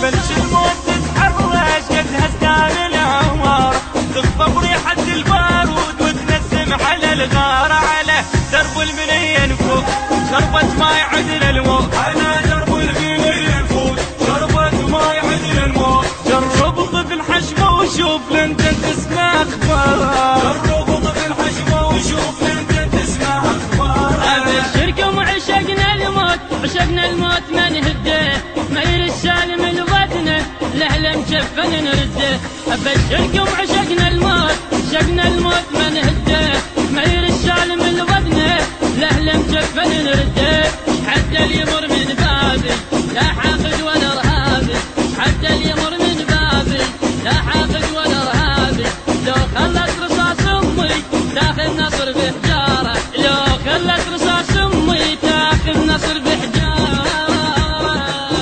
بلش الموت تتحرش قدها ستان العمر، تخفى بريحة البارود وتنسم على الغار، على درب المنية نفوت شربت ما يعدل الموت، على درب المنية نفوت شربت ما يعدل الموت. جرب طفل الحشمة وشوف لندن تسمع اخبار، جرب طفل الحشمة وشوف لندن تسمع اخبار. ابشركم عشقنا الموت، عشقنا الموت ما نهده، ما يرسال من ودنه له مشفن نرده. ابشركم عشقنا الموت، عشقنا الموت ما نهده، ما يرسال من ودنه له مشفن نرده. حتى اللي يمر من بابي لا حاقد ولا ارهابي، حتى اللي يمر من بابي لا حاقد ولا ارهابي. لو خلت رصاص امي تاخذ نصر بحجاره، لو خلت رصاص امي تاخذ نصر بحجاره.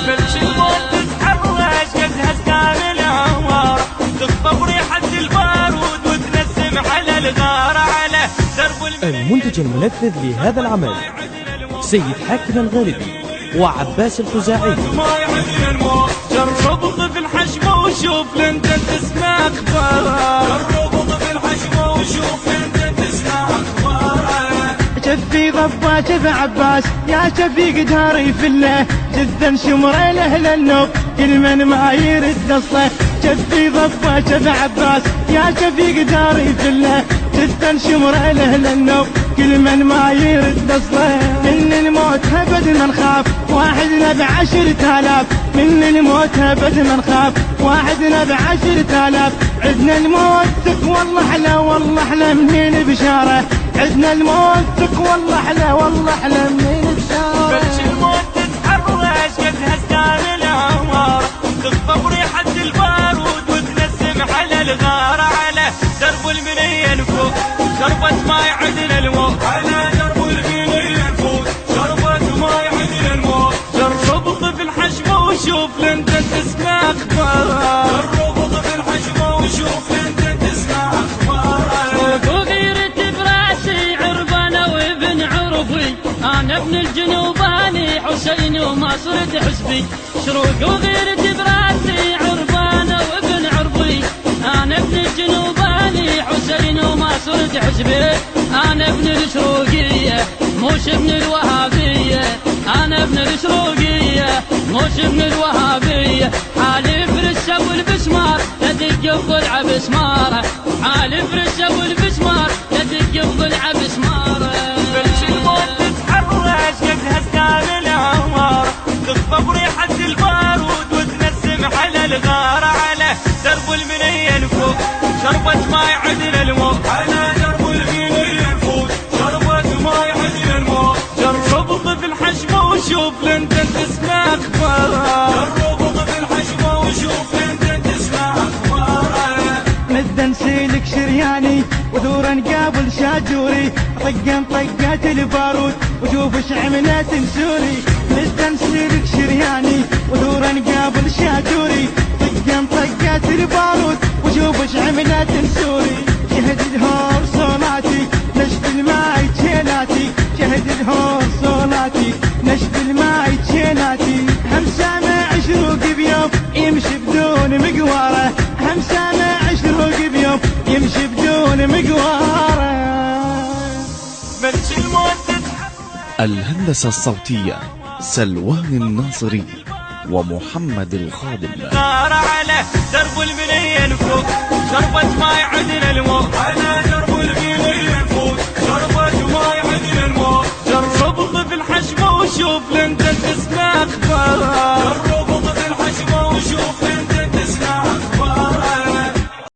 بلش الموت تتحرش قدها ستان العمر، تخفى بريحة البارود وتنسم على الغار، على درب المنتج المنفذ لهذا العمل سيد حاكم الغالبي وعباس الخزاعي. ما يعدل الموت. جرب طفل حشمة وشوف لندن تسمع اخبار، جرب طفل حشمة وشوف لندن تسمع اخبار. شفي ضبا شف عباس يا شفي قداري فله، جدا شمره لاهل النوب كل من ما يرد اصله. شفي ضبا شف عباس يا شفي قداري فله، جدا شمره لاهل النوب كل من ما يرد اصله. من الموت ابد ما نخاف واحدنا ب10,000، من الموت ابد ما نخاف واحدنا ب10,000. عدنا الموت تقوى الله احلى والله احلى منين بشاره، عدنا الموت تقوى الله احلى والله احلى منين بشاره. بلش الموت تتحرش قدها ستان العمر، تخفى بريحة البارود وتنسم على الغار، على درب المنية نفوت شربت ما يعدل الموت، على درب المنية نفوت شربت ما يعدل الموت. جرب طفل حشمة وشوف لندن تسمع اخبار، جرب طفل حشمة وشوف لندن تسمع اخبار. وغيرت براسي عربانة وابن عرفي، انا ابن الجنوباني حسين وما صرت حسبي. شروق وغيرت براسي عربانة وابن عرفي، انا ابن الجنوباني حسين وما صرت حسبي. انا ابن الشروقية مش ابن الوهابية، انا ابن الشروقية مش ابن الوهابية. حالف رشة والبسمار تدق بضلع بسمارة، حالف رشة والبسمار تدق بضلع بسمارة. بلش الموت تتحرش قدها ستان العمر، تخفى بريحة البارود وتنسم على الغار، على درب المنية نفوت شربت ما يعدل الموت، على درب المنية نفوت شربت ما يعدل الموت. جرب طفل حشمة وشوف لندن تسمع اخبار، جرب طفل حشمة وشوف لندن تسمع اخبار. مدن سيلك شرياني وثورا قابل شاجوري، طقا طقات البارود وشوف ايش عملت سوري. مدن سيلك شرياني وثورا قابل شاجوري، طقا طقات البارود وشوف ايش عملت سوري. شهد الهور صولاتي نشد الماي تشيلاتي، شهد الهور صولاتي نشد الماي تشيلاتي. هم سامع شروق بيوم يمشي بدون مقواره، هم سامع شروق بيوم يمشي بدون مقواره. بلش الموت تتحرش. الهندسة الصوتية سلوان الناصري ومحمد الخادم. على درب المنية